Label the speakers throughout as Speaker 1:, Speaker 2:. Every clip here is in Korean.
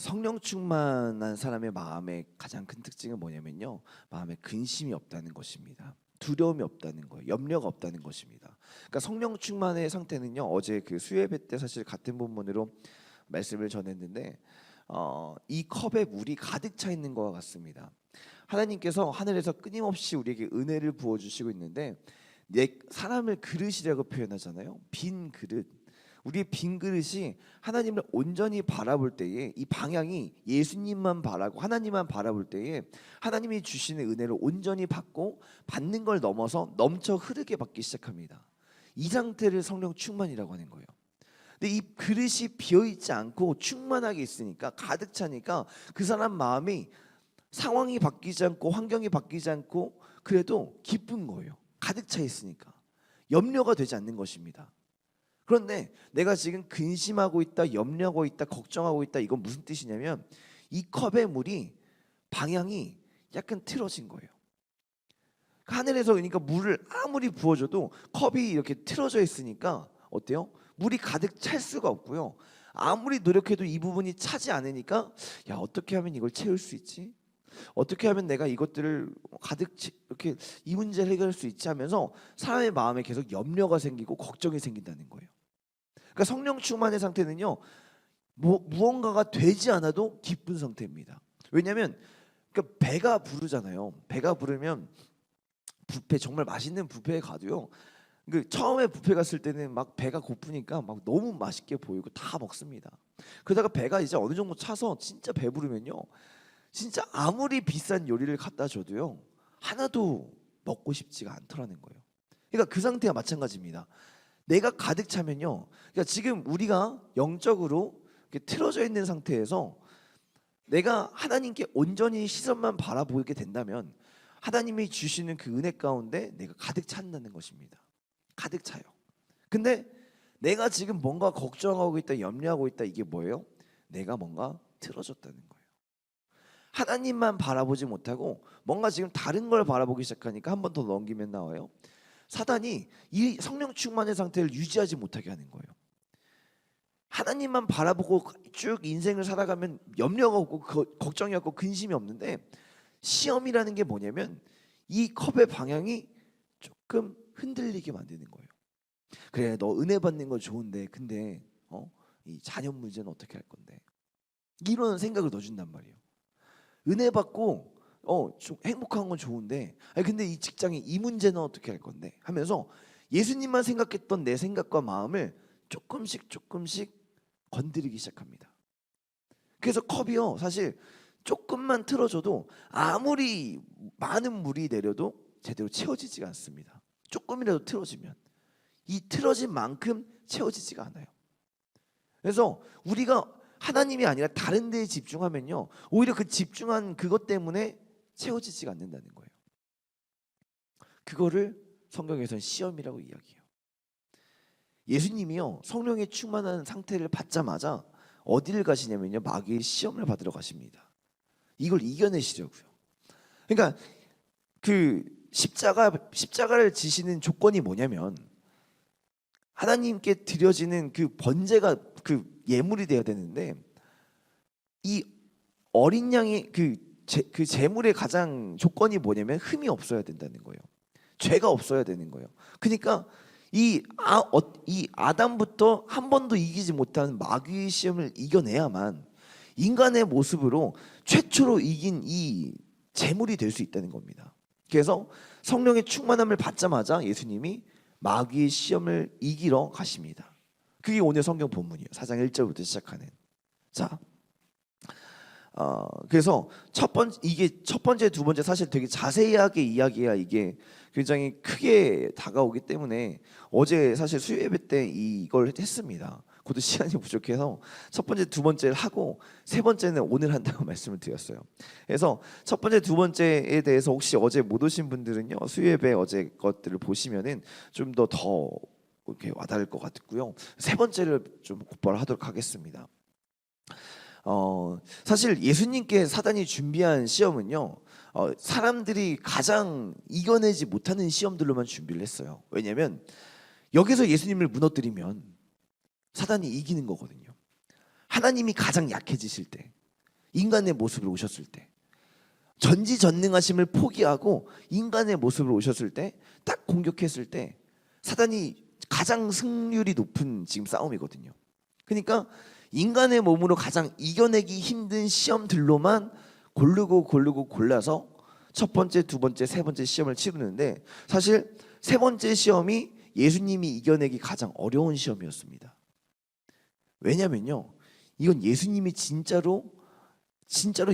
Speaker 1: 성령 충만한 사람의 마음의 가장 큰 특징은 뭐냐면요, 마음에 근심이 없다는 것입니다. 두려움이 없다는 거예요. 염려가 없다는 것입니다. 그러니까 성령 충만의 상태는요, 어제 그 수요예배 때 사실 같은 본문으로 말씀을 전했는데 이 컵에 물이 가득 차 있는 것과 같습니다. 하나님께서 하늘에서 끊임없이 우리에게 은혜를 부어 주시고 있는데, 사람을 그릇이라고 표현하잖아요. 빈 그릇. 우리의 빈 그릇이 하나님을 온전히 바라볼 때에 이 방향이 예수님만 바라고 하나님만 바라볼 때에 하나님이 주시는 은혜를 온전히 받고 받는 걸 넘어서 넘쳐 흐르게 받기 시작합니다. 이 상태를 성령 충만이라고 하는 거예요. 근데 이 그릇이 비어있지 않고 충만하게 있으니까, 가득 차니까 그 사람 마음이 상황이 바뀌지 않고 환경이 바뀌지 않고 그래도 기쁜 거예요. 가득 차 있으니까 염려가 되지 않는 것입니다. 그런데 내가 지금 근심하고 있다, 염려하고 있다, 걱정하고 있다, 이건 무슨 뜻이냐면 이 컵의 물이 방향이 약간 틀어진 거예요. 하늘에서 그러니까 물을 아무리 부어줘도 컵이 이렇게 틀어져 있으니까 어때요? 물이 가득 찰 수가 없고요. 아무리 노력해도 이 부분이 차지 않으니까, 야, 어떻게 하면 이걸 채울 수 있지? 어떻게 하면 내가 이것들을 가득 이렇게 이 문제를 해결할 수 있지 하면서 사람의 마음에 계속 염려가 생기고 걱정이 생긴다는 거예요. 그러니까 성령 충만의 상태는요, 무언가가 되지 않아도 기쁜 상태입니다. 왜냐하면 그러니까 배가 부르잖아요. 배가 부르면 뷔페, 정말 맛있는 뷔페에 가도요, 그 처음에 뷔페 갔을 때는 막 배가 고프니까 막 너무 맛있게 보이고 다 먹습니다. 그러다가 배가 이제 어느 정도 차서 진짜 배부르면요, 진짜 아무리 비싼 요리를 갖다 줘도요 하나도 먹고 싶지가 않더라는 거예요. 그러니까 그 상태가 마찬가지입니다. 내가 가득 차면요, 그러니까 지금 우리가 영적으로 이렇게 틀어져 있는 상태에서 내가 하나님께 온전히 시선만 바라보게 된다면 하나님이 주시는 그 은혜 가운데 내가 가득 찬다는 것입니다. 가득 차요. 근데 내가 지금 뭔가 걱정하고 있다, 염려하고 있다, 이게 뭐예요? 내가 뭔가 틀어졌다는 거예요. 하나님만 바라보지 못하고 뭔가 지금 다른 걸 바라보기 시작하니까, 한 번 더 넘기면 나와요, 사단이 이 성령 충만의 상태를 유지하지 못하게 하는 거예요. 하나님만 바라보고 쭉 인생을 살아가면 염려가 없고 걱정이 없고 근심이 없는데, 시험이라는 게 뭐냐면 이 컵의 방향이 조금 흔들리게 만드는 거예요. 그래, 너 은혜 받는 거 좋은데 근데 이 자녀 문제는 어떻게 할 건데, 이런 생각을 넣어준단 말이에요. 은혜 받고 좀 행복한 건 좋은데, 아니 근데 이 직장에 이 문제는 어떻게 할 건데 하면서 예수님만 생각했던 내 생각과 마음을 조금씩 건드리기 시작합니다. 그래서 컵이요, 사실 조금만 틀어줘도 아무리 많은 물이 내려도 제대로 채워지지가 않습니다. 조금이라도 틀어지면 이 틀어진 만큼 채워지지가 않아요. 그래서 우리가 하나님이 아니라 다른 데에 집중하면요, 오히려 그 집중한 그것 때문에 채워지지가 않는다는 거예요. 그거를 성경에서는 시험이라고 이야기해요. 예수님이요, 성령에 충만한 상태를 받자마자 어디를 가시냐면요, 마귀의 시험을 받으러 가십니다. 이걸 이겨내시려고요. 그러니까 그 십자가를 지시는 조건이 뭐냐면, 하나님께 드려지는 그 번제가 그 예물이 되어야 되는데, 이 어린 양의 그 제물의 가장 조건이 뭐냐면 흠이 없어야 된다는 거예요. 죄가 없어야 되는 거예요. 그러니까 이 아담부터 한 번도 이기지 못한 마귀의 시험을 이겨내야만 인간의 모습으로 최초로 이긴 이 제물이 될 수 있다는 겁니다. 그래서 성령의 충만함을 받자마자 예수님이 마귀의 시험을 이기러 가십니다. 그게 오늘 성경 본문이에요. 4장 1절부터 시작하는. 자, 그래서 이게 첫 번째, 두 번째 사실 되게 자세하게 이야기해야 이게 굉장히 크게 다가오기 때문에 어제 사실 수요예배 때 이걸 했습니다. 그것도 시간이 부족해서 첫 번째, 두 번째를 하고 세 번째는 오늘 한다고 말씀을 드렸어요. 그래서 첫 번째, 두 번째에 대해서 혹시 어제 못 오신 분들은요, 수요예배 어제 것들을 보시면은 좀 더 이렇게 와닿을 것 같고요. 세 번째를 좀 곧바로 하도록 하겠습니다. 사실 예수님께 사단이 준비한 시험은요, 사람들이 가장 이겨내지 못하는 시험들로만 준비를 했어요. 왜냐하면 여기서 예수님을 무너뜨리면 사단이 이기는 거거든요. 하나님이 가장 약해지실 때, 인간의 모습으로 오셨을 때, 전지전능하심을 포기하고 인간의 모습으로 오셨을 때, 딱 공격했을 때 사단이 가장 승률이 높은 지금 싸움이거든요. 그러니까 인간의 몸으로 가장 이겨내기 힘든 시험들로만 고르고 골라서 첫 번째, 두 번째, 세 번째 시험을 치르는데, 사실 세 번째 시험이 예수님이 이겨내기 가장 어려운 시험이었습니다. 왜냐면요, 이건 예수님이 진짜로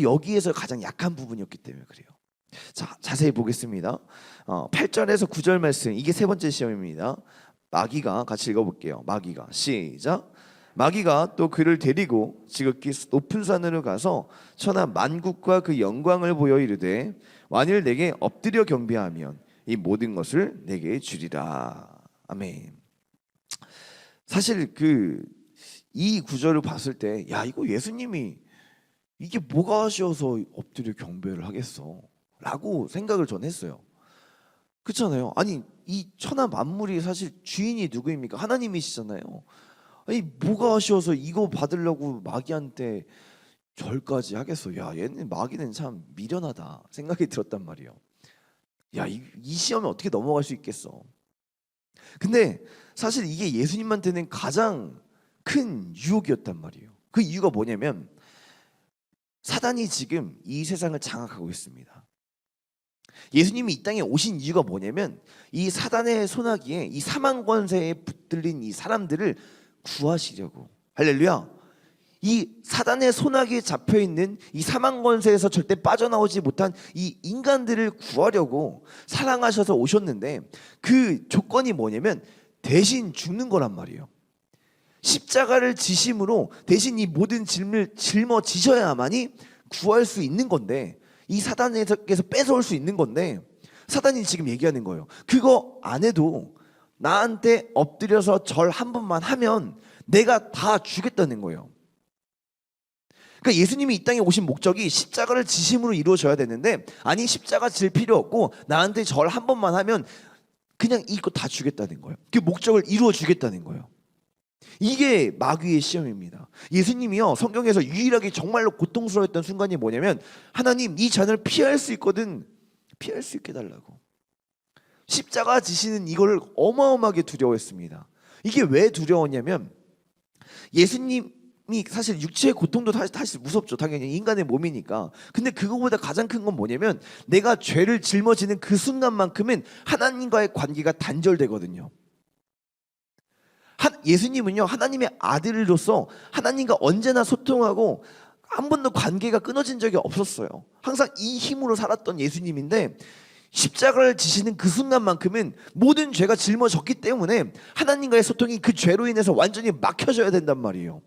Speaker 1: 여기에서 가장 약한 부분이었기 때문에 그래요. 자, 자세히 보겠습니다. 8절에서 9절 말씀, 이게 세 번째 시험입니다. 마귀가, 같이 읽어볼게요. 마귀가, 시작. 마귀가 또 그를 데리고 지극히 높은 산으로 가서 천하 만국과 그 영광을 보여 이르되, 만일 내게 엎드려 경배하면 이 모든 것을 내게 주리라. 아멘. 사실 이 구절을 봤을 때, 야, 이거 예수님이 이게 뭐가 아쉬워서 엎드려 경배를 하겠어 라고 생각을 전 했어요. 그렇잖아요. 아니, 이 천하 만물이 사실 주인이 누구입니까? 하나님이시잖아요. 아니, 뭐가 아쉬워서 이거 받으려고 마귀한테 절까지 하겠어. 야, 얘는, 마귀는 참 미련하다 생각이 들었단 말이에요. 야, 이 시험에 어떻게 넘어갈 수 있겠어. 근데 사실 이게 예수님한테는 가장 큰 유혹이었단 말이에요. 그 이유가 뭐냐면, 사단이 지금 이 세상을 장악하고 있습니다. 예수님이 이 땅에 오신 이유가 뭐냐면, 이 사단의 소나기에, 이 사망 권세에 붙들린 이 사람들을 구하시려고. 할렐루야. 이 사단의 소나기에 잡혀 있는 이 사망 권세에서 절대 빠져나오지 못한 이 인간들을 구하려고 사랑하셔서 오셨는데, 그 조건이 뭐냐면 대신 죽는 거란 말이에요. 십자가를 지심으로 대신 이 모든 짐을 짊어지셔야만이 구할 수 있는 건데, 이 사단에서 뺏어올 수 있는 건데, 사단이 지금 얘기하는 거예요. 그거 안 해도 나한테 엎드려서 절 한 번만 하면 내가 다 주겠다는 거예요. 그러니까 예수님이 이 땅에 오신 목적이 십자가를 지심으로 이루어져야 되는데, 아니, 십자가 질 필요 없고 나한테 절 한 번만 하면 그냥 이거 다 주겠다는 거예요. 그 목적을 이루어 주겠다는 거예요. 이게 마귀의 시험입니다. 예수님이요, 성경에서 유일하게 정말로 고통스러웠던 순간이 뭐냐면, 하나님, 이 잔을 피할 수 있거든 피할 수 있게 달라고. 십자가 지시는 이걸 어마어마하게 두려워했습니다. 이게 왜 두려웠냐면, 예수님이 사실 육체의 고통도 사실 무섭죠. 당연히 인간의 몸이니까. 근데 그거보다 가장 큰 건 뭐냐면, 내가 죄를 짊어지는 그 순간만큼은 하나님과의 관계가 단절되거든요. 예수님은요, 하나님의 아들로서 하나님과 언제나 소통하고 한 번도 관계가 끊어진 적이 없었어요. 항상 이 힘으로 살았던 예수님인데, 십자가를 지시는 그 순간만큼은 모든 죄가 짊어졌기 때문에 하나님과의 소통이 그 죄로 인해서 완전히 막혀져야 된단 말이에요.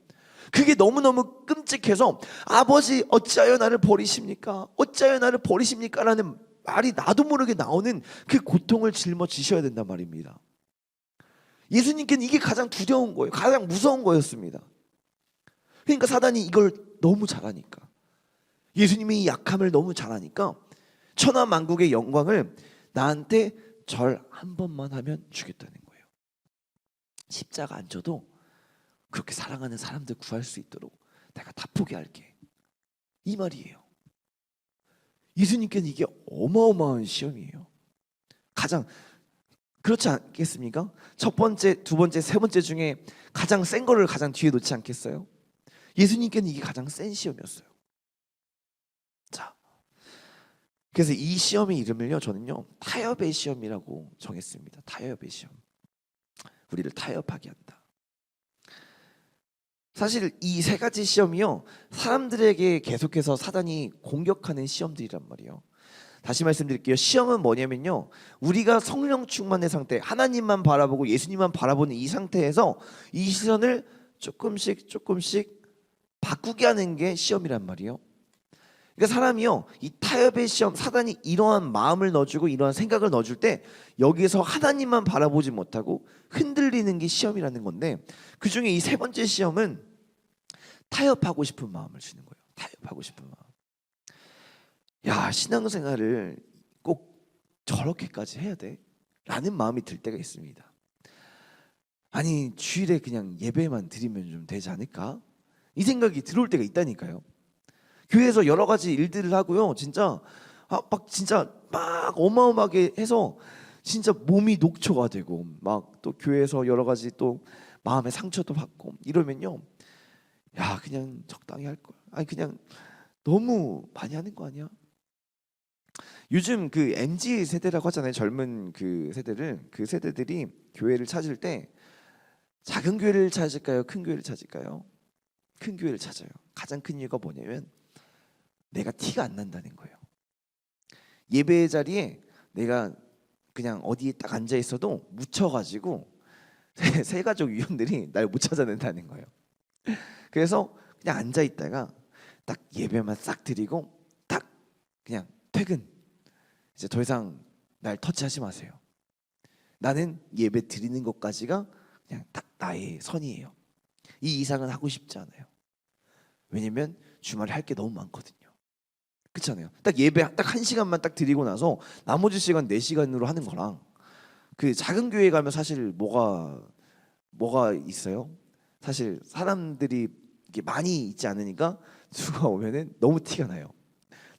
Speaker 1: 그게 너무너무 끔찍해서, 아버지 어찌하여 나를 버리십니까? 어찌하여 나를 버리십니까? 라는 말이 나도 모르게 나오는 그 고통을 짊어지셔야 된단 말입니다. 예수님께는 이게 가장 두려운 거예요. 가장 무서운 거였습니다. 그러니까 사단이 이걸 너무 잘하니까, 예수님이 이 약함을 너무 잘하니까 천하 만국의 영광을 나한테 절 한 번만 하면 주겠다는 거예요. 십자가 안 져도 그렇게 사랑하는 사람들 구할 수 있도록 내가 다 포기할게, 이 말이에요. 예수님께는 이게 어마어마한 시험이에요. 가장, 그렇지 않겠습니까? 첫 번째, 두 번째, 세 번째 중에 가장 센 거를 가장 뒤에 놓지 않겠어요? 예수님께는 이게 가장 센 시험이었어요. 자, 그래서 이 시험의 이름을요, 저는요, 타협의 시험이라고 정했습니다. 타협의 시험. 우리를 타협하게 한다. 사실 이 세 가지 시험이요, 사람들에게 계속해서 사단이 공격하는 시험들이란 말이에요. 다시 말씀드릴게요. 시험은 뭐냐면요, 우리가 성령 충만의 상태, 하나님만 바라보고 예수님만 바라보는 이 상태에서 이 시선을 조금씩 바꾸게 하는 게 시험이란 말이에요. 그러니까 사람이요, 이 타협의 시험, 사단이 이러한 마음을 넣어주고 이러한 생각을 넣어줄 때 여기에서 하나님만 바라보지 못하고 흔들리는 게 시험이라는 건데, 그 중에 이 세 번째 시험은 타협하고 싶은 마음을 주는 거예요. 타협하고 싶은 마음. 야, 신앙생활을 꼭 저렇게까지 해야 돼? 라는 마음이 들 때가 있습니다. 아니, 주일에 그냥 예배만 드리면 좀 되지 않을까? 이 생각이 들어올 때가 있다니까요. 교회에서 여러 가지 일들을 하고요. 진짜 막 진짜 막 어마어마하게 해서 진짜 몸이 녹초가 되고 막 또 교회에서 여러 가지 또 마음의 상처도 받고 이러면요. 야, 그냥 적당히 할 걸. 아니 그냥 너무 많이 하는 거 아니야? 요즘 그 MZ 세대라고 하잖아요. 젊은 그 세대를 그 세대들이 교회를 찾을 때 작은 교회를 찾을까요? 큰 교회를 찾을까요? 큰 교회를 찾아요. 가장 큰 이유가 뭐냐면 내가 티가 안 난다는 거예요. 예배 자리에 내가 그냥 어디에 딱 앉아 있어도 묻혀가지고 세 가족 위원들이 날 못 찾아낸다는 거예요. 그래서 그냥 앉아 있다가 딱 예배만 싹 드리고 딱 그냥 퇴근. 이제 더 이상 날 터치하지 마세요. 나는 예배 드리는 것까지가 그냥 딱 나의 선이에요. 이 이상은 하고 싶지 않아요. 왜냐면 주말에 할 게 너무 많거든요. 그렇잖아요. 딱 예배 딱 1시간만 딱 드리고 나서 나머지 시간 4시간으로 하는 거랑 그 작은 교회 가면 사실 뭐가 있어요? 사실 사람들이 이게 많이 있지 않으니까 누가 오면은 너무 티가 나요.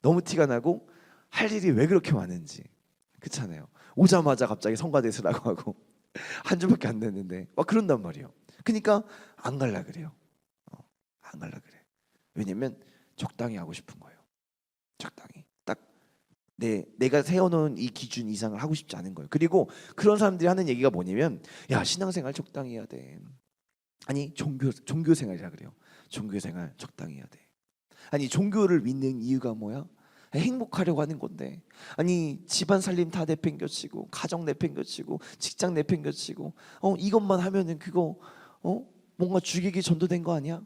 Speaker 1: 너무 티가 나고 할 일이 왜 그렇게 많은지. 그렇잖아요. 오자마자 갑자기 성가대수라고 하고 한 주밖에 안 됐는데 막 그런단 말이에요. 그러니까 안 갈라 그래요. 안 갈라 그래. 왜냐면 적당히 하고 싶은 거예요. 적당히. 딱 내가 세워놓은 이 기준 이상을 하고 싶지 않은 거예요. 그리고 그런 사람들이 하는 얘기가 뭐냐면 야, 신앙생활 적당히 해야 돼. 아니 종교생활이라 그래요. 종교생활 적당히 해야 돼. 아니 종교를 믿는 이유가 뭐야? 행복하려고 하는 건데. 아니 집안 살림 다 내팽겨치고 가정 내팽겨치고 직장 내팽겨치고 이것만 하면은 그거 뭔가 죽이기 전도된 거 아니야?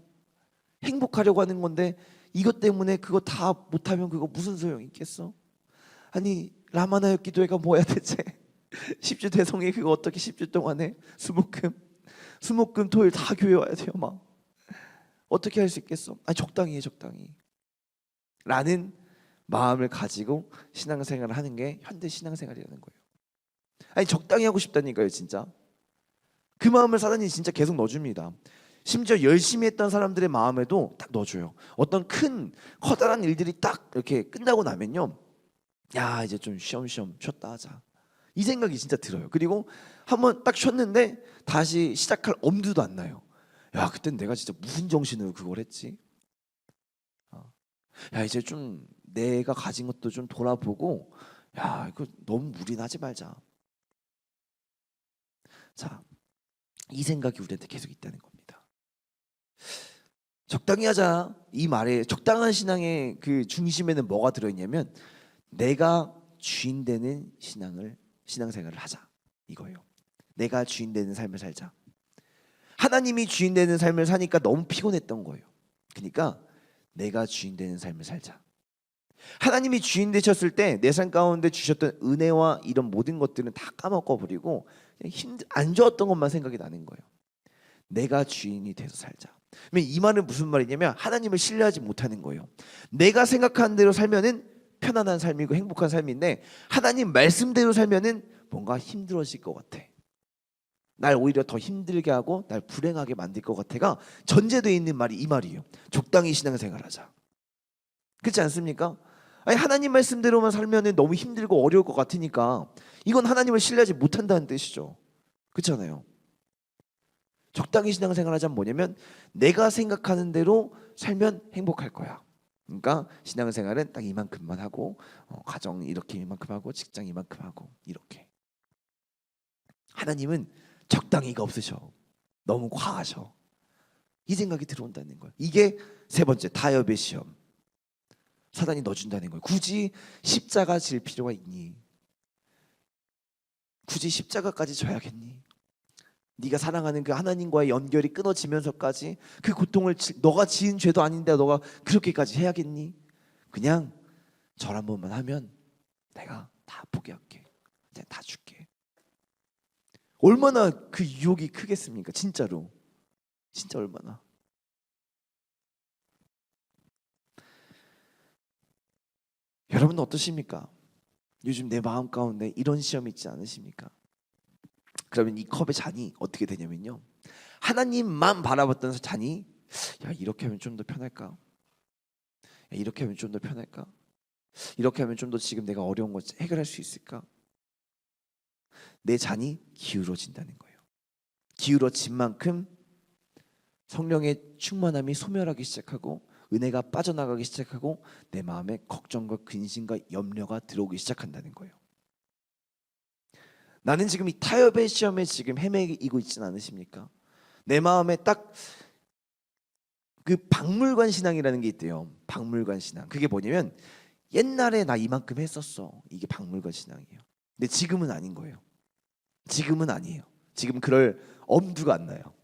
Speaker 1: 행복하려고 하는 건데 이것 때문에 그거 다 못하면 그거 무슨 소용 있겠어? 아니 라마나역 기도회가 뭐야 대체? 10주 대성회 그거 어떻게 10주 동안 해? 수목금 토요일 다 교회 와야 돼요 막. 어떻게 할 수 있겠어? 아니 적당히 해 적당히 라는 마음을 가지고 신앙생활을 하는 게 현대 신앙생활이라는 거예요. 아니 적당히 하고 싶다니까요 진짜. 그 마음을 사단이 진짜 계속 넣어줍니다. 심지어 열심히 했던 사람들의 마음에도 딱 넣어줘요. 어떤 큰 커다란 일들이 딱 이렇게 끝나고 나면요, 야 이제 좀 쉬엄쉬엄 쉬었다 하자 이 생각이 진짜 들어요. 그리고 한번 딱 쉬었는데 다시 시작할 엄두도 안 나요. 야 그땐 내가 진짜 무슨 정신으로 그걸 했지? 야 이제 좀 내가 가진 것도 좀 돌아보고 야 이거 너무 무리하지 말자. 자, 이 생각이 우리한테 계속 있다는 겁니다. 적당히 하자 이 말에 적당한 신앙의 그 중심에는 뭐가 들어있냐면 내가 주인 되는 신앙생활을 하자 이거예요. 내가 주인 되는 삶을 살자. 하나님이 주인 되는 삶을 사니까 너무 피곤했던 거예요. 그러니까 내가 주인 되는 삶을 살자. 하나님이 주인 되셨을 때 내 삶 가운데 주셨던 은혜와 이런 모든 것들은 다 까먹어 버리고 안 좋았던 것만 생각이 나는 거예요. 내가 주인이 돼서 살자. 이 말은 무슨 말이냐면 하나님을 신뢰하지 못하는 거예요. 내가 생각하는 대로 살면은 편안한 삶이고 행복한 삶인데 하나님 말씀대로 살면은 뭔가 힘들어질 것 같아. 날 오히려 더 힘들게 하고 날 불행하게 만들 것 같아가 전제되어 있는 말이 이 말이에요. 적당히 신앙생활하자. 그렇지 않습니까? 아니 하나님 말씀대로만 살면은 너무 힘들고 어려울 것 같으니까 이건 하나님을 신뢰하지 못한다는 뜻이죠. 그렇잖아요. 적당히 신앙생활하자면 뭐냐면 내가 생각하는 대로 살면 행복할 거야. 그러니까 신앙생활은 딱 이만큼만 하고 가정 이렇게 이만큼 하고 직장 이만큼 하고 이렇게. 하나님은 적당히가 없으셔. 너무 과하셔. 이 생각이 들어온다는 거예요. 이게 세 번째 타협의 시험. 사단이 넣어준다는 거예요. 굳이 십자가 질 필요가 있니? 굳이 십자가까지 져야겠니? 네가 사랑하는 그 하나님과의 연결이 끊어지면서까지 그 고통을 너가 지은 죄도 아닌데 너가 그렇게까지 해야겠니? 그냥 절 한 번만 하면 내가 다 포기할게. 내가 다 줄게. 얼마나 그 유혹이 크겠습니까? 진짜로. 진짜 얼마나. 여러분은 어떠십니까? 요즘 내 마음 가운데 이런 시험이 있지 않으십니까? 그러면 이 컵의 잔이 어떻게 되냐면요, 하나님만 바라봤던 잔이 야 이렇게 하면 좀 더 편할까? 이렇게 하면 좀 더 편할까? 이렇게 하면 좀 더 지금 내가 어려운 거 해결할 수 있을까? 내 잔이 기울어진다는 거예요. 기울어진 만큼 성령의 충만함이 소멸하기 시작하고 은혜가 빠져나가기 시작하고 내 마음에 걱정과 근심과 염려가 들어오기 시작한다는 거예요. 나는 지금 이 타협의 시험에 지금 헤매이고 있지는 않으십니까? 내 마음에 딱 그 박물관 신앙이라는 게 있대요. 박물관 신앙. 그게 뭐냐면 옛날에 나 이만큼 했었어. 이게 박물관 신앙이에요. 근데 지금은 아닌 거예요. 지금은 아니에요. 지금 그럴 엄두가 안 나요.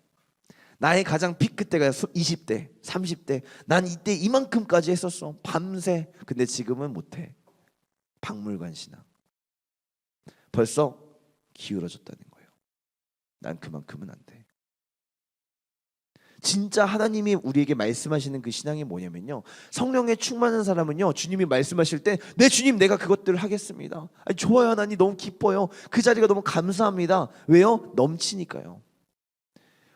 Speaker 1: 나의 가장 피크 때가 20대, 30대. 난 이때 이만큼까지 했었어. 밤새. 근데 지금은 못해. 박물관 신앙. 벌써 기울어졌다는 거예요. 난 그만큼은 안 돼. 진짜 하나님이 우리에게 말씀하시는 그 신앙이 뭐냐면요, 성령에 충만한 사람은요, 주님이 말씀하실 때 네 주님 내가 그것들을 하겠습니다. 아니, 좋아요 하나님, 너무 기뻐요. 그 자리가 너무 감사합니다. 왜요? 넘치니까요.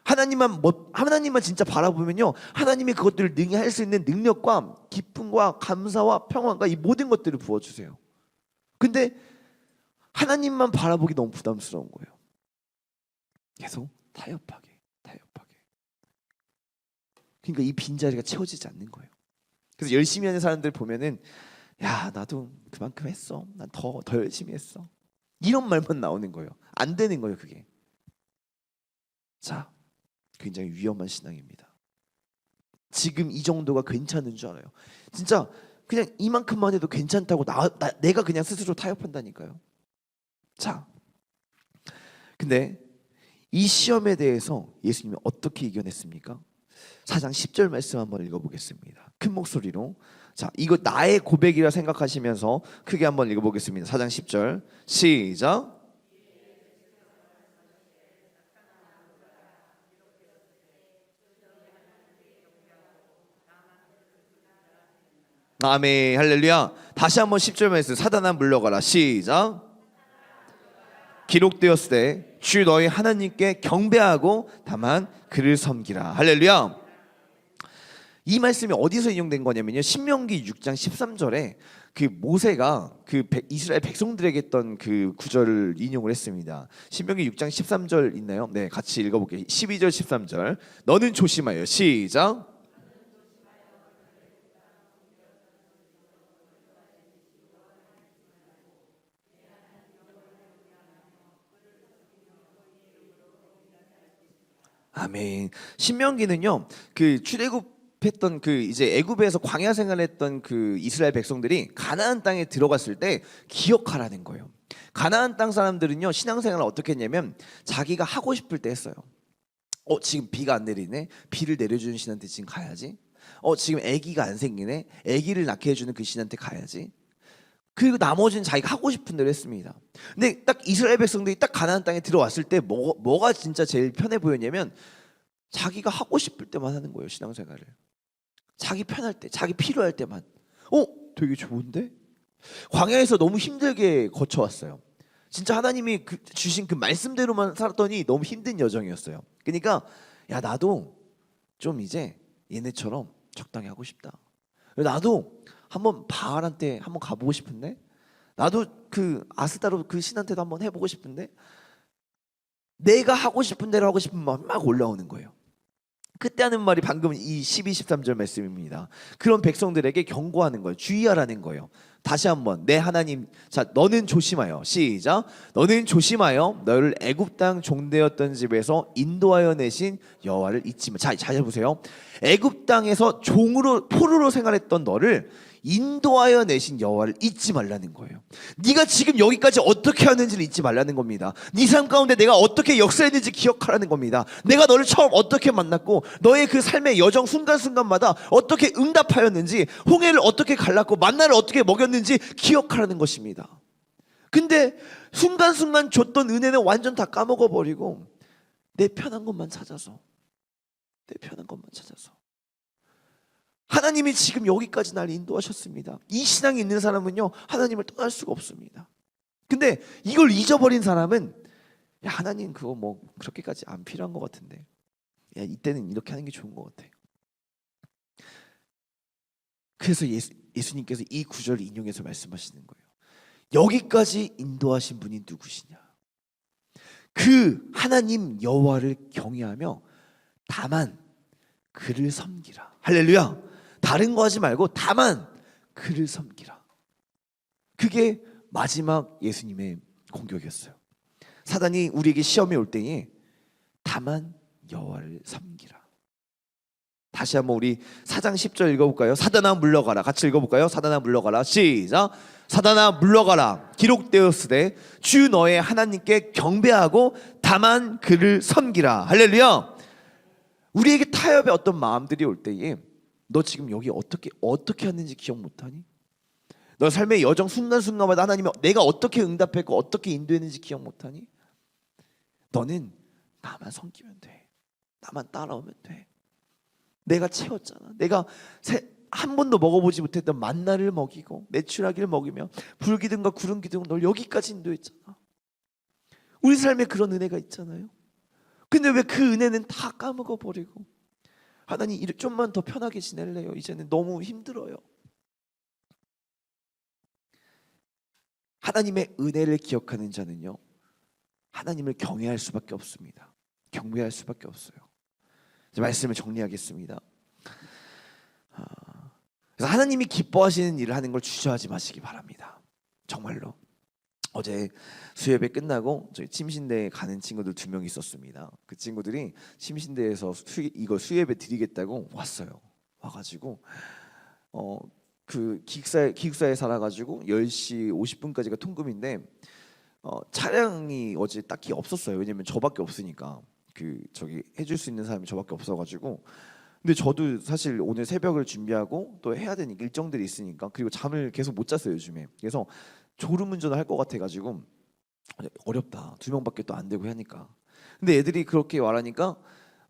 Speaker 1: 하나님만 진짜 바라보면요, 하나님이 그것들을 능히 할 수 있는 능력과 기쁨과 감사와 평안과 이 모든 것들을 부어주세요. 근데 하나님만 바라보기 너무 부담스러운 거예요. 계속 타협하게. 그러니까 이 빈자리가 채워지지 않는 거예요. 그래서 열심히 하는 사람들 보면은 야 나도 그만큼 했어. 난 더 열심히 했어. 이런 말만 나오는 거예요. 안 되는 거예요 그게. 자, 굉장히 위험한 신앙입니다. 지금 이 정도가 괜찮은 줄 알아요. 진짜 그냥 이만큼만 해도 괜찮다고 내가 그냥 스스로 타협한다니까요. 자, 근데 이 시험에 대해서 예수님이 어떻게 이겨냈습니까? 4장 10절 말씀 한번 읽어보겠습니다. 큰 목소리로. 자, 이거 나의 고백이라 생각하시면서 크게 한번 읽어보겠습니다. 4장 10절 시작. 아멘 할렐루야. 다시 한번 10절 말씀. 사단아 물러가라. 시작. 기록되었을 때 주 너희 하나님께 경배하고 다만 그를 섬기라. 할렐루야. 이 말씀이 어디서 인용된 거냐면요, 신명기 6장 13절에 그 모세가 그 이스라엘 백성들에게 했던 그 구절을 인용을 했습니다. 신명기 6장 13절 있나요? 네, 같이 읽어볼게요. 12절 13절. 너는 조심하여. 시작. 아멘. 신명기는요, 그 출애굽했던 그 이제 애굽에서 광야 생활했던 그 이스라엘 백성들이 가나안 땅에 들어갔을 때 기억하라는 거예요. 가나안 땅 사람들은요, 신앙생활을 어떻게 했냐면 자기가 하고 싶을 때 했어요. 지금 비가 안 내리네. 비를 내려주는 신한테 지금 가야지. 지금 아기가 안 생기네. 아기를 낳게 해주는 그 신한테 가야지. 그리고 나머지는 자기가 하고 싶은 대로 했습니다. 근데 딱 이스라엘 백성들이 딱 가나안 땅에 들어왔을 때 뭐가 진짜 제일 편해 보였냐면 자기가 하고 싶을 때만 하는 거예요. 신앙생활을. 자기 편할 때, 자기 필요할 때만. 되게 좋은데? 광야에서 너무 힘들게 거쳐왔어요. 진짜 하나님이 주신 그 말씀대로만 살았더니 너무 힘든 여정이었어요. 그러니까 야 나도 좀 이제 얘네처럼 적당히 하고 싶다. 나도 한번 바알한테 한번 가보고 싶은데, 나도 그 아스타로 그 신한테도 한번 해보고 싶은데, 내가 하고 싶은 대로 하고 싶은 마음이 막 올라오는 거예요. 그때 하는 말이 방금 이 12, 13절 말씀입니다. 그런 백성들에게 경고하는 거예요. 주의하라는 거예요. 다시 한번 내 하나님, 자 너는 조심하여. 시작. 너는 조심하여 너를 애굽 땅 종되었던 집에서 인도하여 내신 여호와를 잊지 마. 자, 잘 보세요. 애굽 땅에서 종으로 포로로 생활했던 너를 인도하여 내신 여호와를 잊지 말라는 거예요. 네가 지금 여기까지 어떻게 하는지를 잊지 말라는 겁니다. 네 삶 가운데 내가 어떻게 역사했는지 기억하라는 겁니다. 내가 너를 처음 어떻게 만났고 너의 그 삶의 여정 순간순간마다 어떻게 응답하였는지, 홍해를 어떻게 갈랐고 만나를 어떻게 먹였는지 기억하라는 것입니다. 근데 순간순간 줬던 은혜는 완전 다 까먹어버리고 내 편한 것만 찾아서, 하나님이 지금 여기까지 날 인도하셨습니다. 이 신앙이 있는 사람은요, 하나님을 떠날 수가 없습니다. 근데 이걸 잊어버린 사람은 야 하나님 그거 뭐 그렇게까지 안 필요한 것 같은데, 야 이때는 이렇게 하는 게 좋은 것 같아. 그래서 예수님께서 이 구절을 인용해서 말씀하시는 거예요. 여기까지 인도하신 분이 누구시냐? 그 하나님 여호와를 경외하며 다만 그를 섬기라. 할렐루야. 다른 거 하지 말고 다만 그를 섬기라. 그게 마지막 예수님의 공격이었어요. 사단이 우리에게 시험에 올 때에 다만 여호와를 섬기라. 다시 한번 우리 4장 10절 읽어볼까요? 사단아 물러가라. 같이 읽어볼까요? 사단아 물러가라. 시작. 사단아 물러가라. 기록되었으되 주 너의 하나님께 경배하고 다만 그를 섬기라. 할렐루야. 우리에게 타협의 어떤 마음들이 올 때에 너 지금 여기 어떻게 하는지 기억 못하니? 너 삶의 여정 순간순간마다 하나님이 내가 어떻게 응답했고 어떻게 인도했는지 기억 못하니? 너는 나만 섬기면 돼. 나만 따라오면 돼. 내가 채웠잖아. 내가 한 번도 먹어보지 못했던 만나를 먹이고 메추라기를 먹이며 불기둥과 구름기둥 널 여기까지 인도했잖아. 우리 삶에 그런 은혜가 있잖아요. 근데 왜 그 은혜는 다 까먹어 버리고 하나님 좀만 더 편하게 지낼래요. 이제는 너무 힘들어요. 하나님의 은혜를 기억하는 자는요, 하나님을 경외할 수밖에 없습니다. 경배할 수밖에 없어요. 이제 말씀을 정리하겠습니다. 그래서 하나님이 기뻐하시는 일을 하는 걸 주저하지 마시기 바랍니다. 정말로. 어제 수예배 끝나고 저희 침신대에 가는 친구들 2명 있었습니다. 그 친구들이 침신대에서 이거 수예배 드리겠다고 왔어요. 와가지고 그 기숙사에 살아가지고 10시 50분까지가 통금인데 차량이 어제 딱히 없었어요. 왜냐면 저밖에 없으니까. 저기 해줄 수 있는 사람이 저밖에 없어가지고. 근데 저도 사실 오늘 새벽을 준비하고 또 해야 되니까 일정들이 있으니까, 그리고 잠을 계속 못 잤어요 요즘에. 그래서 졸음운전을 할 것 같아가지고 어렵다. 2명밖에 또 안 되고 하니까. 근데 애들이 그렇게 말하니까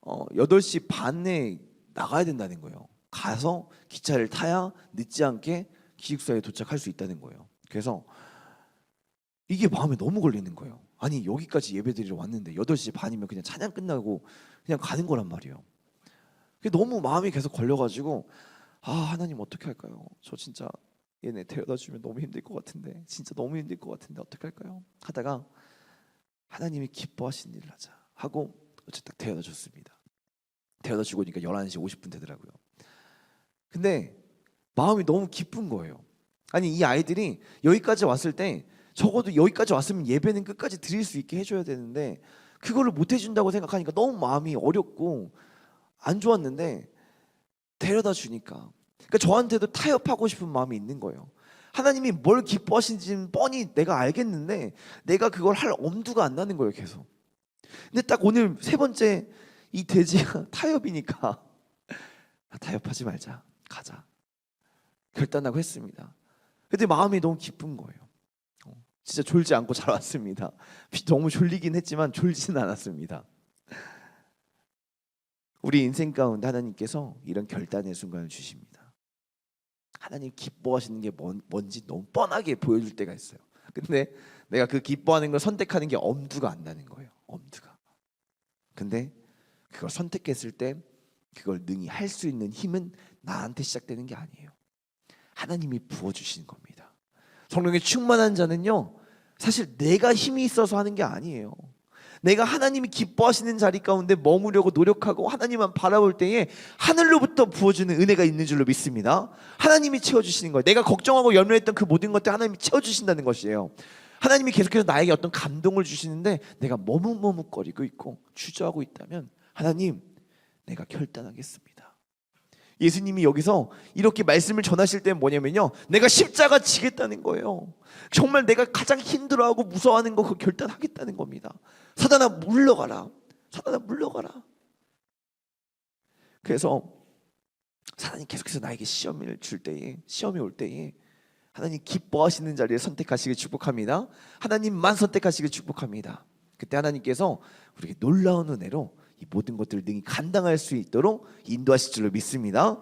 Speaker 1: 8시 반에 나가야 된다는 거예요. 가서 기차를 타야 늦지 않게 기숙사에 도착할 수 있다는 거예요. 그래서 이게 마음에 너무 걸리는 거예요. 아니 여기까지 예배드리러 왔는데 8시 반이면 그냥 찬양 끝나고 그냥 가는 거란 말이에요. 그게 너무 마음이 계속 걸려가지고 하나님 어떻게 할까요? 저 진짜 얘네 데려다 주면 너무 힘들 것 같은데, 진짜 너무 힘들 것 같은데 어떻게 할까요? 하다가 하나님이 기뻐하시는 일을 하자 하고 어쨌든 딱 데려다 줬습니다. 데려다 주고 오니까 11시 50분 되더라고요. 근데 마음이 너무 기쁜 거예요. 아니 이 아이들이 여기까지 왔을 때 적어도 여기까지 왔으면 예배는 끝까지 드릴 수 있게 해줘야 되는데 그거를 못 해준다고 생각하니까 너무 마음이 어렵고 안 좋았는데, 데려다 주니까 그러니까 저한테도 타협하고 싶은 마음이 있는 거예요. 하나님이 뭘 기뻐하시는지는 뻔히 내가 알겠는데 내가 그걸 할 엄두가 안 나는 거예요 계속. 근데 딱 오늘 3번째 이 돼지가 타협이니까 타협하지 말자, 가자 결단하고 했습니다. 근데 마음이 너무 기쁜 거예요. 진짜 졸지 않고 잘 왔습니다. 너무 졸리긴 했지만 졸지는 않았습니다. 우리 인생 가운데 하나님께서 이런 결단의 순간을 주십니다. 하나님 기뻐하시는 게 뭔지 너무 뻔하게 보여줄 때가 있어요. 근데 내가 그 기뻐하는 걸 선택하는 게 엄두가 안 나는 거예요. 엄두가. 근데 그걸 선택했을 때 그걸 능히 할 수 있는 힘은 나한테 시작되는 게 아니에요. 하나님이 부어주시는 겁니다. 성령에 충만한 자는요, 사실 내가 힘이 있어서 하는 게 아니에요. 내가 하나님이 기뻐하시는 자리 가운데 머무려고 노력하고 하나님만 바라볼 때에 하늘로부터 부어주는 은혜가 있는 줄로 믿습니다. 하나님이 채워주시는 거예요. 내가 걱정하고 염려했던 그 모든 것들 하나님이 채워주신다는 것이에요. 하나님이 계속해서 나에게 어떤 감동을 주시는데 내가 머뭇머뭇거리고 있고 주저하고 있다면 하나님, 내가 결단하겠습니다. 예수님이 여기서 이렇게 말씀을 전하실 때 뭐냐면요, 내가 십자가 지겠다는 거예요. 정말 내가 가장 힘들어하고 무서워하는 거 그거 결단하겠다는 겁니다. 사단아 물러가라. 사단아 물러가라. 그래서 사단이 계속해서 나에게 시험을 줄 때에, 시험이 올 때에 하나님 기뻐하시는 자리를 선택하시길 축복합니다. 하나님만 선택하시길 축복합니다. 그때 하나님께서 우리에게 놀라운 은혜로 이 모든 것들을 능히 감당할 수 있도록 인도하실 줄로 믿습니다.